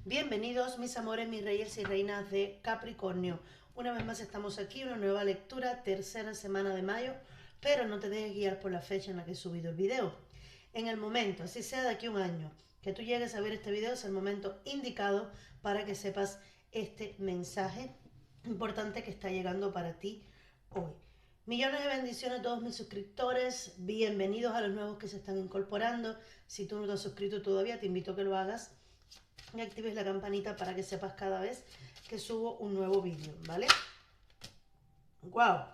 Bienvenidos mis amores, mis reyes y reinas de Capricornio. Una vez más estamos aquí, una nueva lectura, tercera semana de mayo, pero no te dejes guiar por la fecha en la que he subido el video. En el momento, así sea de aquí a un año, que tú llegues a ver este video, es el momento indicado para que sepas este mensaje importante que está llegando para ti hoy. Millones de bendiciones a todos mis suscriptores, bienvenidos a los nuevos que se están incorporando. Si tú no te has suscrito todavía, te invito a que lo hagas y actives la campanita para que sepas cada vez que subo un nuevo vídeo, ¿vale? ¡Wow!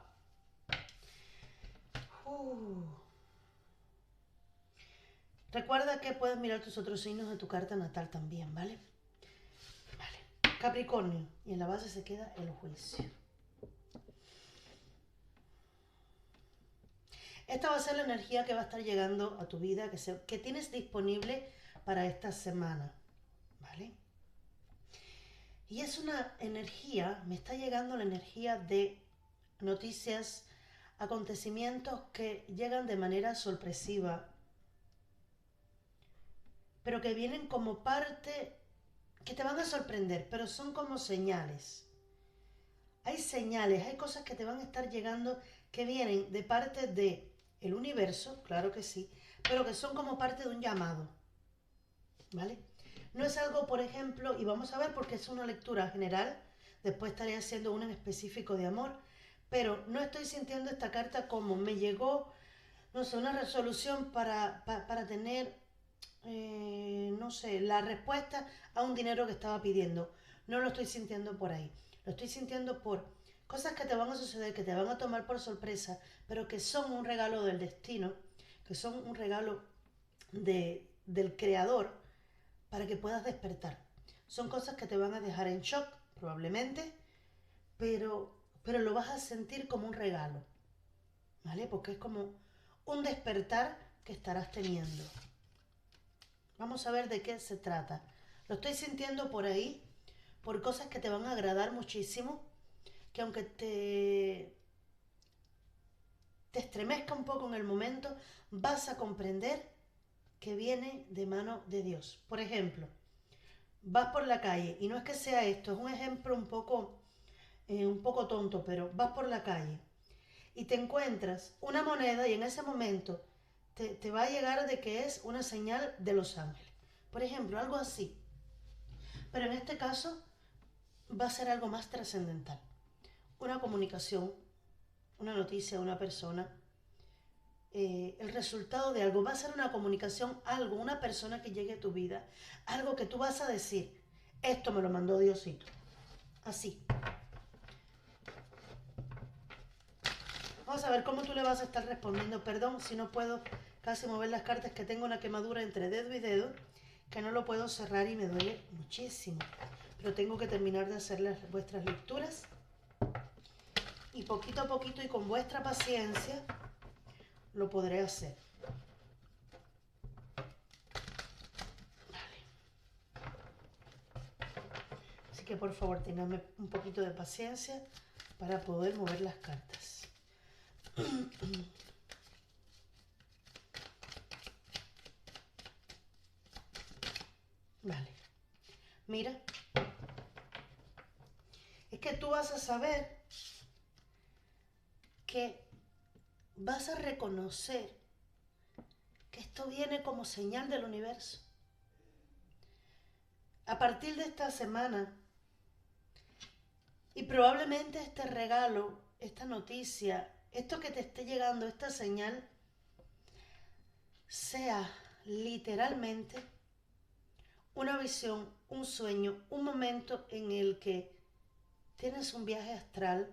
Recuerda que puedes mirar tus otros signos de tu carta natal también, ¿vale? Vale. Capricornio. Y en la base se queda el juicio. Esta va a ser la energía que va a estar llegando a tu vida, que tienes disponible para esta semana, ¿vale? Y es una energía, me está llegando la energía de noticias, acontecimientos que llegan de manera sorpresiva, pero que vienen como parte, que te van a sorprender, pero son como señales. Hay señales, hay cosas que te van a estar llegando que vienen de parte de el universo, claro que sí, pero que son como parte de un llamado, ¿vale? No es algo, por ejemplo, y vamos a ver porque es una lectura general, después estaré haciendo una en específico de amor, pero no estoy sintiendo esta carta como me llegó, no sé, una resolución para tener, no sé, la respuesta a un dinero que estaba pidiendo. No lo estoy sintiendo por ahí. Lo estoy sintiendo por cosas que te van a suceder, que te van a tomar por sorpresa, pero que son un regalo del destino, que son un regalo del creador para que puedas despertar. Son cosas que te van a dejar en shock, probablemente, pero lo vas a sentir como un regalo, ¿vale? Porque es como un despertar que estarás teniendo. Vamos a ver de qué se trata. Lo estoy sintiendo por ahí, por cosas que te van a agradar muchísimo, que aunque te estremezca un poco en el momento, vas a comprender que viene de mano de Dios. Por ejemplo, vas por la calle, y no es que sea esto, es un ejemplo un poco tonto, pero vas por la calle y te encuentras una moneda y en ese momento te va a llegar de que es una señal de los ángeles. Por ejemplo, algo así. Pero en este caso va a ser algo más trascendental. Una comunicación, una noticia, una persona, el resultado de algo. Va a ser una comunicación, algo, una persona que llegue a tu vida. Algo que tú vas a decir, esto me lo mandó Diosito. Así. Vamos a ver cómo tú le vas a estar respondiendo. Perdón si no puedo casi mover las cartas, que tengo una quemadura entre dedo y dedo, que no lo puedo cerrar y me duele muchísimo. Pero tengo que terminar de hacer vuestras lecturas. Y poquito a poquito y con vuestra paciencia lo podré hacer. Vale. Así que por favor tenganme un poquito de paciencia para poder mover las cartas. Vale. Mira. Es que tú vas a saber que vas a reconocer que esto viene como señal del universo. A partir de esta semana, y probablemente este regalo, esta noticia, esto que te esté llegando, esta señal, sea literalmente una visión, un sueño, un momento en el que tienes un viaje astral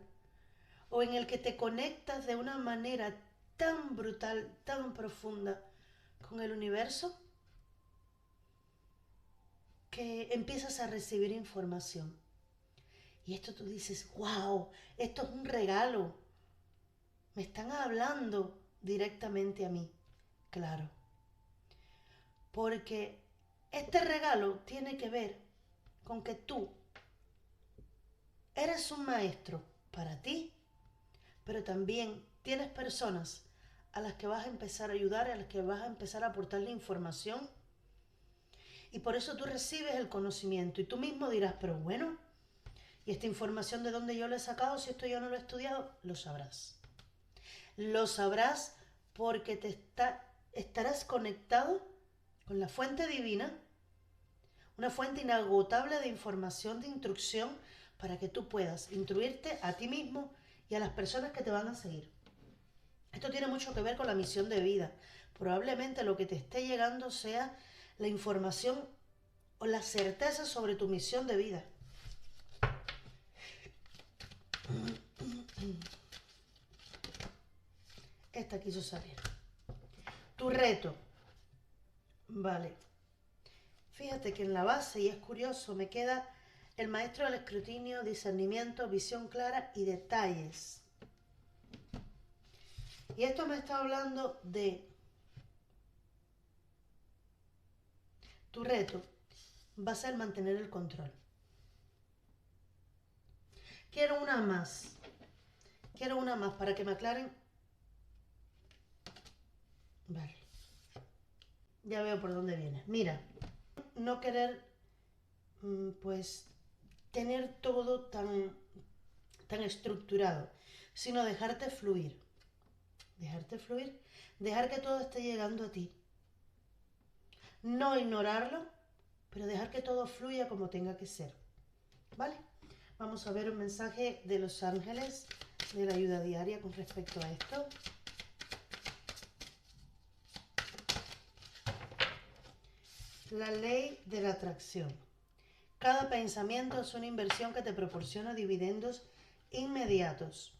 o en el que te conectas de una manera tan brutal, tan profunda con el universo, que empiezas a recibir información. Y esto tú dices, wow, esto es un regalo. Me están hablando directamente a mí. Claro. Porque este regalo tiene que ver con que tú eres un maestro para ti, pero también tienes personas a las que vas a empezar a ayudar, a las que vas a empezar a aportarle información. Y por eso tú recibes el conocimiento y tú mismo dirás, pero bueno, ¿y esta información de dónde yo la he sacado? Si esto yo no lo he estudiado, lo sabrás. Lo sabrás porque estarás conectado con la fuente divina, una fuente inagotable de información, de instrucción, para que tú puedas instruirte a ti mismo y a las personas que te van a seguir. Esto tiene mucho que ver con la misión de vida. Probablemente lo que te esté llegando sea la información o la certeza sobre tu misión de vida. Esta quiso salir. Tu reto. Vale. Fíjate que en la base, y es curioso, me queda el maestro del escrutinio, discernimiento, visión clara y detalles. Y esto me está hablando de tu reto. Va a ser mantener el control. Quiero una más. Quiero una más para que me aclaren. Vale. Ya veo por dónde viene. Mira, no querer, pues, tener todo tan estructurado, sino dejarte fluir. Dejarte fluir, dejar que todo esté llegando a ti. No ignorarlo, pero dejar que todo fluya como tenga que ser. ¿Vale? Vamos a ver un mensaje de los ángeles de la ayuda diaria con respecto a esto. La ley de la atracción. Cada pensamiento es una inversión que te proporciona dividendos inmediatos.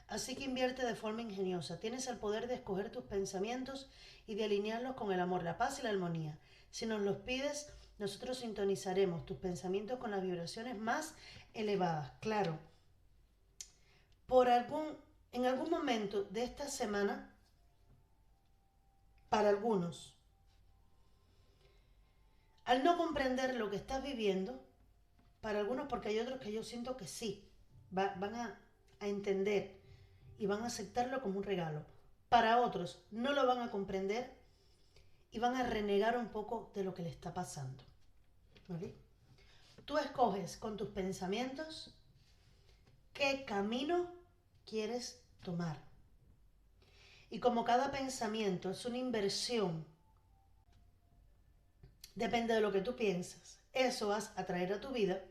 Así que invierte de forma ingeniosa. Tienes el poder de escoger tus pensamientos y de alinearlos con el amor, la paz y la armonía. Si nos los pides, nosotros sintonizaremos tus pensamientos con las vibraciones más elevadas. Claro, en algún momento de esta semana, para algunos, al no comprender lo que estás viviendo, para algunos, porque hay otros que yo siento que sí, van a entender y van a aceptarlo como un regalo. Para otros no lo van a comprender y van a renegar un poco de lo que le está pasando. ¿Vale? Tú escoges con tus pensamientos qué camino quieres tomar. Y como cada pensamiento es una inversión, depende de lo que tú piensas, eso vas a traer a tu vida,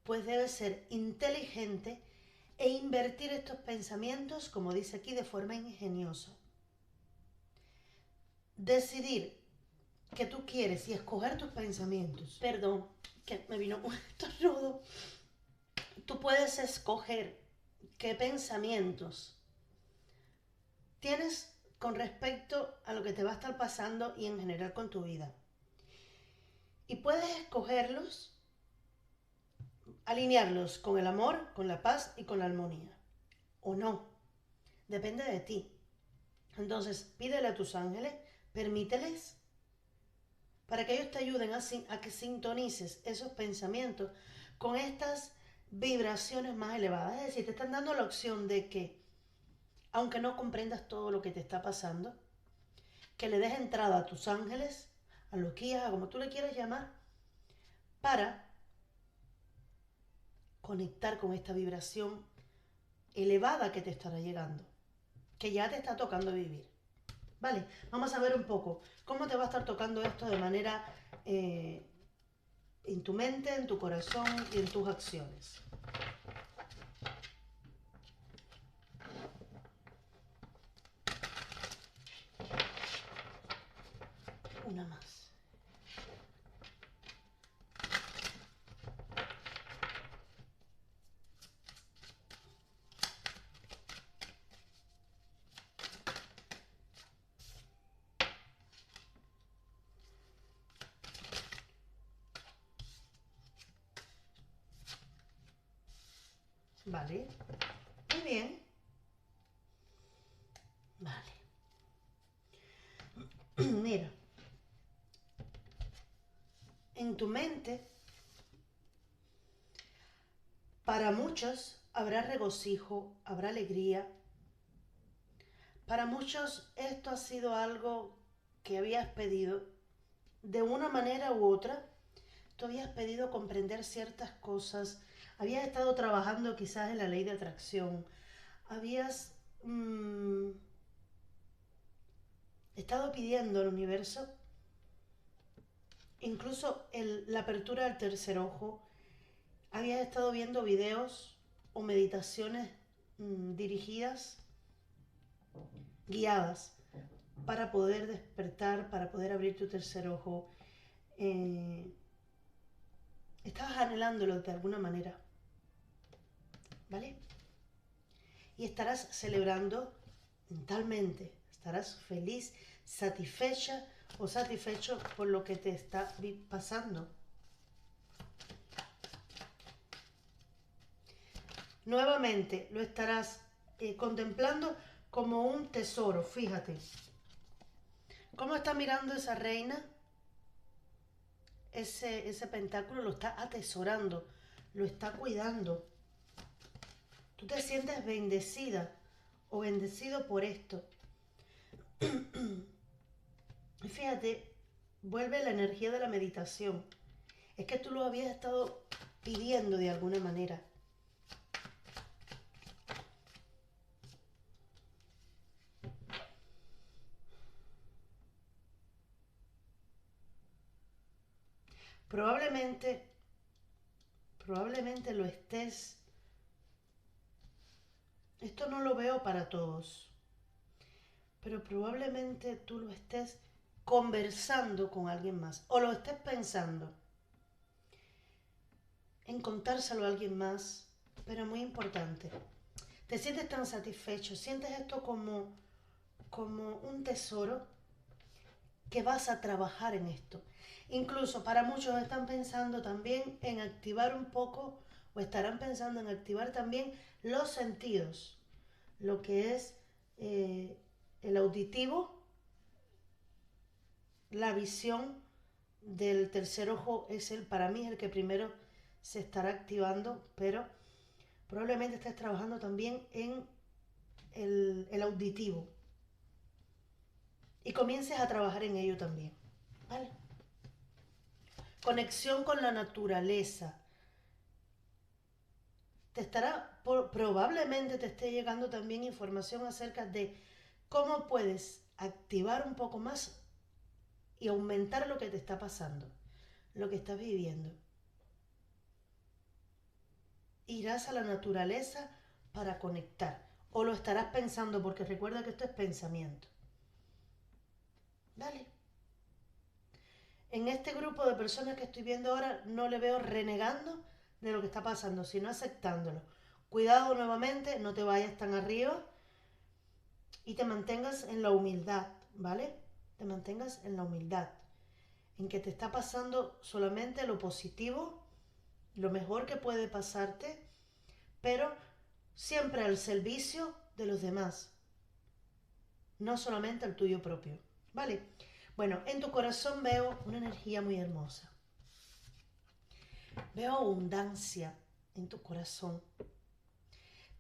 pues debes ser inteligente e invertir estos pensamientos, como dice aquí, de forma ingeniosa. Decidir que tú quieres y escoger tus pensamientos. Perdón, que me vino un estornudo. Tú puedes escoger qué pensamientos tienes con respecto a lo que te va a estar pasando y en general con tu vida. Y puedes escogerlos, alinearlos con el amor, con la paz y con la armonía. O no. Depende de ti. Entonces, pídele a tus ángeles, permíteles, para que ellos te ayuden a que sintonices esos pensamientos con estas vibraciones más elevadas. Es decir, te están dando la opción de que, aunque no comprendas todo lo que te está pasando, que le des entrada a tus ángeles, a los guías, a como tú le quieras llamar, para conectar con esta vibración elevada que te estará llegando, que ya te está tocando vivir. Vale, vamos a ver un poco cómo te va a estar tocando esto de manera en tu mente, en tu corazón y en tus acciones. Una más. Vale, muy bien. Vale. Mira, en tu mente, para muchos habrá regocijo, habrá alegría. Para muchos esto ha sido algo que habías pedido de una manera u otra, tú habías pedido comprender ciertas cosas, habías estado trabajando quizás en la ley de atracción, habías estado pidiendo al universo incluso la apertura del tercer ojo, habías estado viendo videos o meditaciones dirigidas, guiadas, para poder despertar, para poder abrir tu tercer ojo. Estabas anhelándolo de alguna manera, ¿vale? Y estarás celebrando mentalmente, estarás feliz, satisfecha o satisfecho por lo que te está pasando. Nuevamente lo estarás contemplando como un tesoro, fíjate. ¿Cómo está mirando esa reina? Ese pentáculo lo está atesorando, lo está cuidando. Tú te sientes bendecida o bendecido por esto. Y fíjate, vuelve la energía de la meditación. Es que tú lo habías estado pidiendo de alguna manera. Probablemente lo estés. Esto no lo veo para todos, pero probablemente tú lo estés conversando con alguien más o lo estés pensando en contárselo a alguien más, pero muy importante. Te sientes tan satisfecho, sientes esto como un tesoro que vas a trabajar en esto. Incluso para muchos están pensando también en activar un poco o estarán pensando en activar también los sentidos, lo que es el auditivo, la visión del tercer ojo para mí es el que primero se estará activando, pero probablemente estés trabajando también en el auditivo y comiences a trabajar en ello también, ¿vale? Conexión con la naturaleza. Probablemente te esté llegando también información acerca de cómo puedes activar un poco más y aumentar lo que te está pasando, lo que estás viviendo. Irás a la naturaleza para conectar, o lo estarás pensando, porque recuerda que esto es pensamiento. Dale. En este grupo de personas que estoy viendo ahora no le veo renegando de lo que está pasando, sino aceptándolo. Cuidado nuevamente, no te vayas tan arriba y te mantengas en la humildad, ¿vale? Te mantengas en la humildad, en que te está pasando solamente lo positivo, lo mejor que puede pasarte, pero siempre al servicio de los demás, no solamente al tuyo propio, ¿vale? Bueno, en tu corazón veo una energía muy hermosa. Veo abundancia en tu corazón.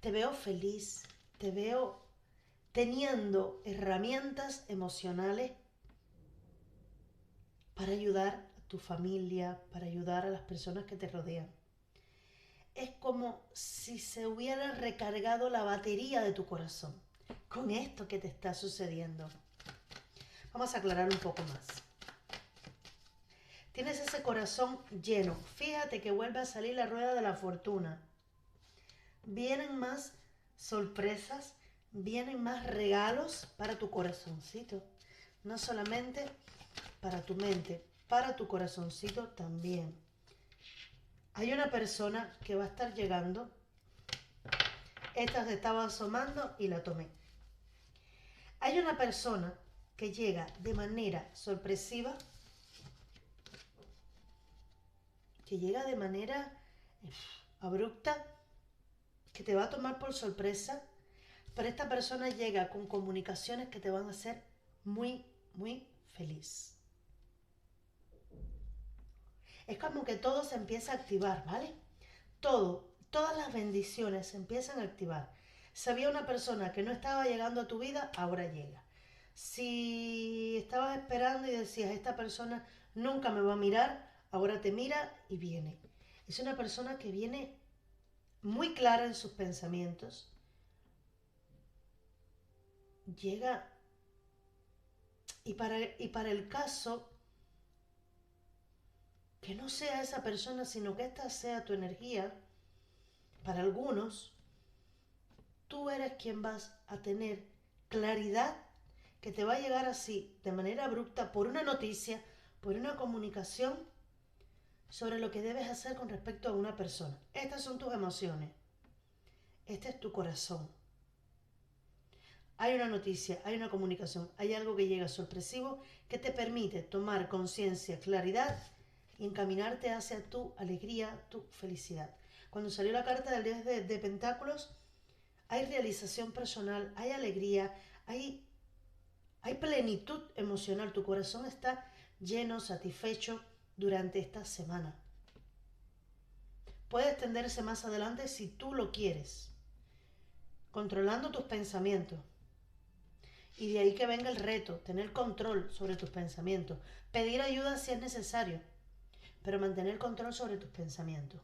Te veo feliz, te veo teniendo herramientas emocionales para ayudar a tu familia, para ayudar a las personas que te rodean. Es como si se hubiera recargado la batería de tu corazón con esto que te está sucediendo. Vamos a aclarar un poco más. Tienes ese corazón lleno. Fíjate que vuelve a salir la rueda de la fortuna. Vienen más sorpresas, vienen más regalos para tu corazoncito. No solamente para tu mente, para tu corazoncito también. Hay una persona que va a estar llegando. Esta se estaba asomando y la tomé. Hay una persona que llega de manera sorpresiva, que llega de manera abrupta, que te va a tomar por sorpresa, pero esta persona llega con comunicaciones que te van a hacer muy, muy feliz. Es como que todo se empieza a activar, ¿vale? Todas las bendiciones se empiezan a activar. Si había una persona que no estaba llegando a tu vida, ahora llega. Si estabas esperando y decías, esta persona nunca me va a mirar, ahora te mira y viene. Es una persona que viene muy clara en sus pensamientos. Llega y para el caso que no sea esa persona, sino que esta sea tu energía, para algunos, tú eres quien vas a tener claridad que te va a llegar así, de manera abrupta, por una noticia, por una comunicación sobre lo que debes hacer con respecto a una persona. Estas son tus emociones. Este es tu corazón. Hay una noticia, hay una comunicación, hay algo que llega sorpresivo que te permite tomar conciencia, claridad y encaminarte hacia tu alegría, tu felicidad. Cuando salió la carta del 10 de Pentáculos, hay realización personal, hay alegría, hay plenitud emocional. Tu corazón está lleno, satisfecho durante esta semana. Puede extenderse más adelante si tú lo quieres, controlando tus pensamientos. Y de ahí que venga el reto, tener control sobre tus pensamientos. Pedir ayuda si es necesario, pero mantener control sobre tus pensamientos.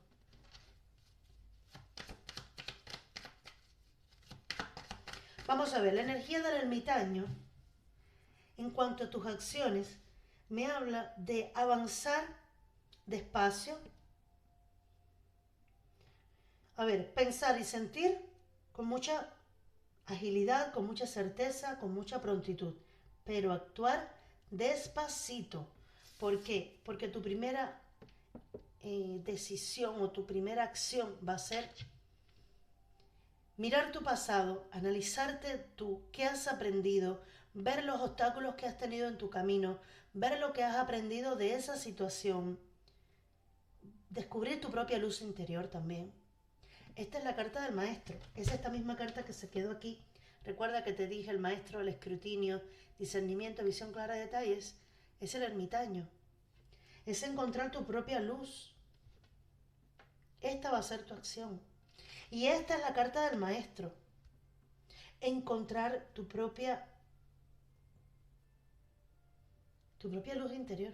Vamos a ver, la energía del ermitaño, en cuanto a tus acciones, me habla de avanzar despacio. A ver, pensar y sentir con mucha agilidad, con mucha certeza, con mucha prontitud, pero actuar despacito. ¿Por qué? Porque tu primera decisión o tu primera acción va a ser mirar tu pasado, analizarte tú, qué has aprendido, ver los obstáculos que has tenido en tu camino, ver lo que has aprendido de esa situación, descubrir tu propia luz interior también. Esta es la carta del maestro, es esta misma carta que se quedó aquí. Recuerda que te dije el maestro, el escrutinio, discernimiento, visión clara de detalles, es el ermitaño. Es encontrar tu propia luz. Esta va a ser tu acción. Y esta es la carta del maestro. Encontrar tu propia luz interior,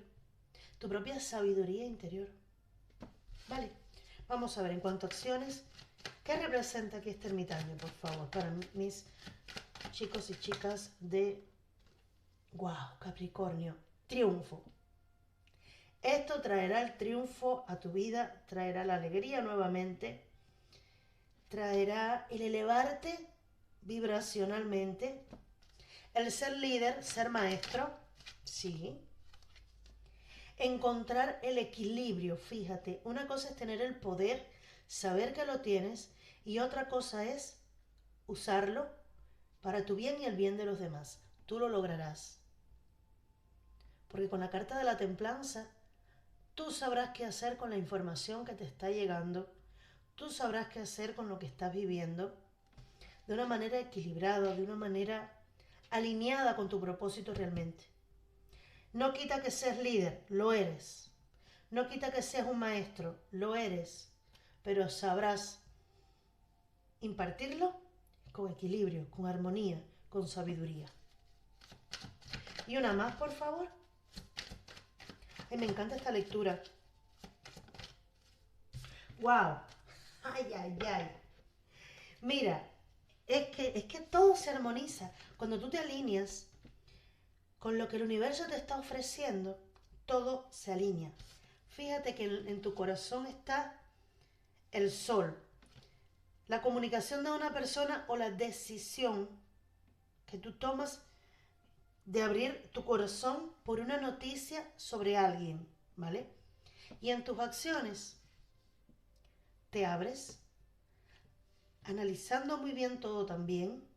tu propia sabiduría interior. Vale, vamos a ver en cuanto a acciones, ¿qué representa aquí este ermitaño, por favor, para mis chicos y chicas de Capricornio? Triunfo. Esto traerá el triunfo a tu vida, traerá la alegría nuevamente, traerá el elevarte vibracionalmente, el ser líder, ser maestro, sí. Encontrar el equilibrio, fíjate, una cosa es tener el poder, saber que lo tienes, y otra cosa es usarlo para tu bien y el bien de los demás. Tú lo lograrás. Porque con la carta de la templanza, tú sabrás qué hacer con la información que te está llegando, tú sabrás qué hacer con lo que estás viviendo, de una manera equilibrada, de una manera alineada con tu propósito realmente. No quita que seas líder, lo eres. No quita que seas un maestro, lo eres. Pero sabrás impartirlo con equilibrio, con armonía, con sabiduría. Y una más, por favor. Ay, me encanta esta lectura. ¡Wow! ¡Ay, ay, ay! Mira, es que todo se armoniza. Cuando tú te alineas con lo que el universo te está ofreciendo, todo se alinea. Fíjate que en tu corazón está el sol. La comunicación de una persona o la decisión que tú tomas de abrir tu corazón por una noticia sobre alguien, ¿vale? Y en tus acciones te abres, analizando muy bien todo también,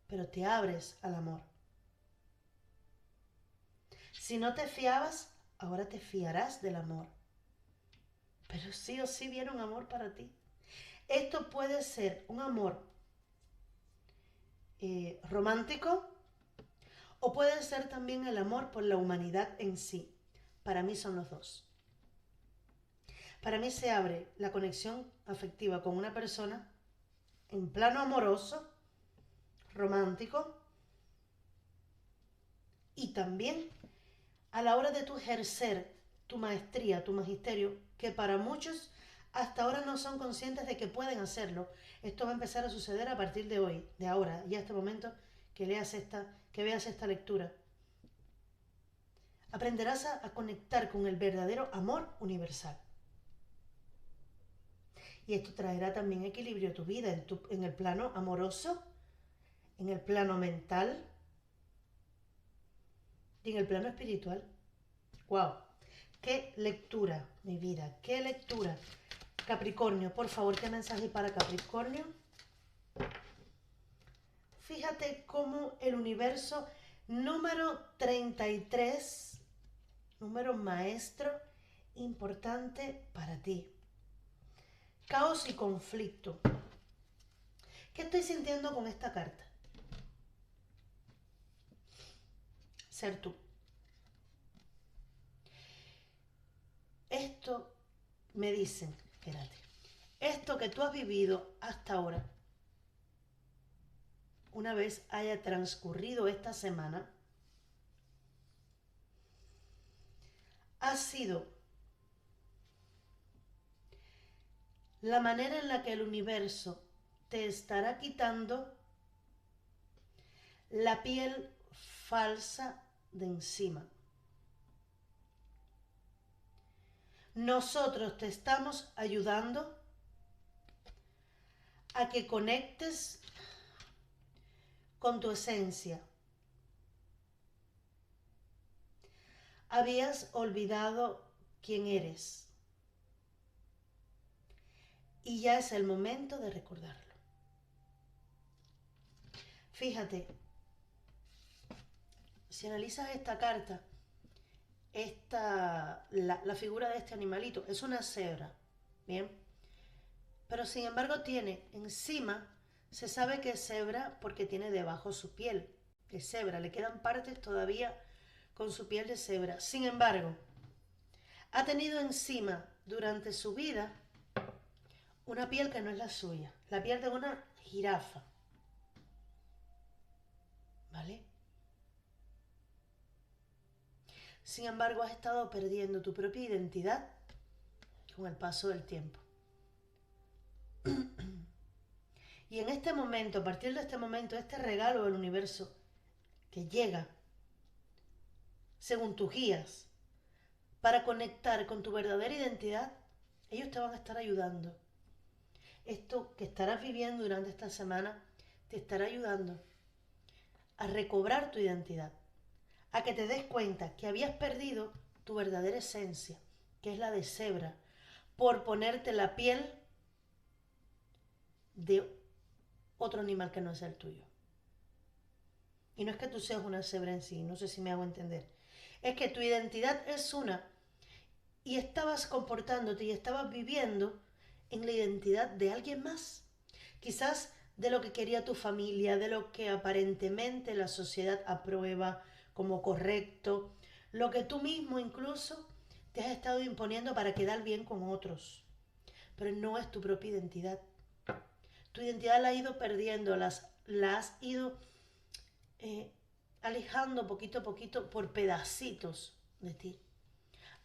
pero te abres al amor. Si no te fiabas, ahora te fiarás del amor. Pero sí o sí viene un amor para ti. Esto puede ser un amor romántico o puede ser también el amor por la humanidad en sí. Para mí son los dos. Para mí se abre la conexión afectiva con una persona en plano amoroso, romántico, y también a la hora de tu ejercer tu maestría, tu magisterio, que para muchos hasta ahora no son conscientes de que pueden hacerlo. Esto va a empezar a suceder a partir de hoy, de ahora, y a este momento que veas esta lectura. Aprenderás a conectar con el verdadero amor universal. Y esto traerá también equilibrio a tu vida, en el plano amoroso, en el plano mental y en el plano espiritual. ¡Wow! ¡Qué lectura, mi vida! ¡Qué lectura! Capricornio, por favor, ¿qué mensaje hay para Capricornio? Fíjate cómo el universo número 33, número maestro, importante para ti. Caos y conflicto. ¿Qué estoy sintiendo con esta carta? Ser tú. Esto me dicen, espérate, esto que tú has vivido hasta ahora, una vez haya transcurrido esta semana, ha sido la manera en la que el universo te estará quitando la piel falsa de encima. Nosotros te estamos ayudando a que conectes con tu esencia. Habías olvidado quién eres y ya es el momento de recordarlo. Fíjate, si analizas esta carta, la figura de este animalito es una cebra, ¿bien? Pero sin embargo tiene encima, se sabe que es cebra porque tiene debajo su piel de cebra, le quedan partes todavía con su piel de cebra. Sin embargo, ha tenido encima durante su vida una piel que no es la suya, la piel de una jirafa, ¿vale? Sin embargo, has estado perdiendo tu propia identidad con el paso del tiempo. Y en este momento, a partir de este momento, este regalo del universo que llega, según tus guías, para conectar con tu verdadera identidad, ellos te van a estar ayudando. Esto que estarás viviendo durante esta semana te estará ayudando a recobrar tu identidad, a que te des cuenta que habías perdido tu verdadera esencia, que es la de cebra, por ponerte la piel de otro animal que no es el tuyo. Y no es que tú seas una cebra en sí, no sé si me hago entender. Es que tu identidad es una y estabas comportándote y estabas viviendo en la identidad de alguien más. Quizás de lo que quería tu familia, de lo que aparentemente la sociedad aprueba como correcto, lo que tú mismo incluso te has estado imponiendo para quedar bien con otros. Pero no es tu propia identidad. Tu identidad la has ido perdiendo, la has ido alejando poquito a poquito por pedacitos de ti.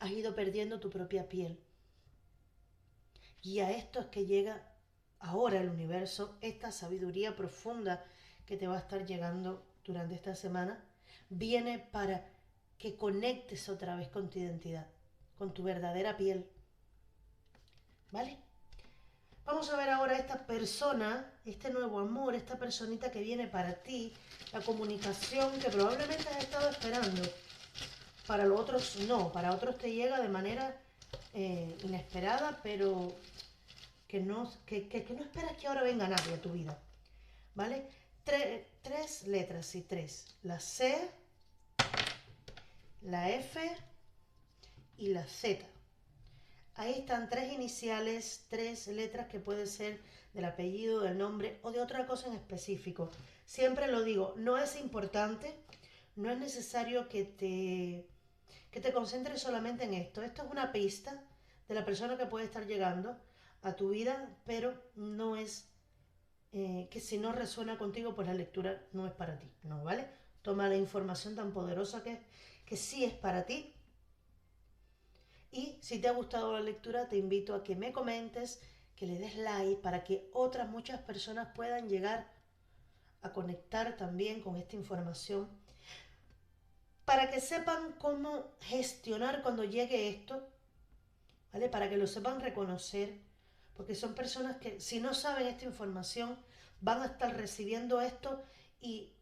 Has ido perdiendo tu propia piel. Y a esto es que llega ahora el universo, esta sabiduría profunda que te va a estar llegando durante esta semana, viene para que conectes otra vez con tu identidad, con tu verdadera piel. ¿Vale? Vamos a ver ahora esta persona, este nuevo amor, esta personita que viene para ti, la comunicación que probablemente has estado esperando. Para los otros no, para otros te llega de manera inesperada, pero que no esperas que ahora venga nadie a tu vida. ¿Vale? Tres letras, sí, tres. La C, la F y la Z. Ahí están tres iniciales, tres letras que pueden ser del apellido, del nombre o de otra cosa en específico. Siempre lo digo, no es importante, no es necesario que te concentres solamente en esto. Esto es una pista de la persona que puede estar llegando a tu vida, pero no es que si no resuena contigo, pues la lectura no es para ti, ¿no? ¿Vale? Toma toma la información tan poderosa que sí es para ti. Y si te ha gustado la lectura, te invito a que me comentes, que le des like para que otras muchas personas puedan llegar a conectar también con esta información, para que sepan cómo gestionar cuando llegue esto, ¿vale? Para que lo sepan reconocer, porque son personas que si no saben esta información van a estar recibiendo esto y,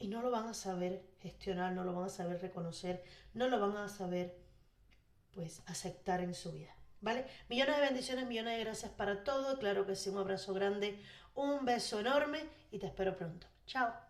y no lo van a saber gestionar, no lo van a saber reconocer, no lo van a saber pues aceptar en su vida, ¿vale? Millones de bendiciones, millones de gracias para todo, claro que sí, un abrazo grande, un beso enorme y te espero pronto. Chao.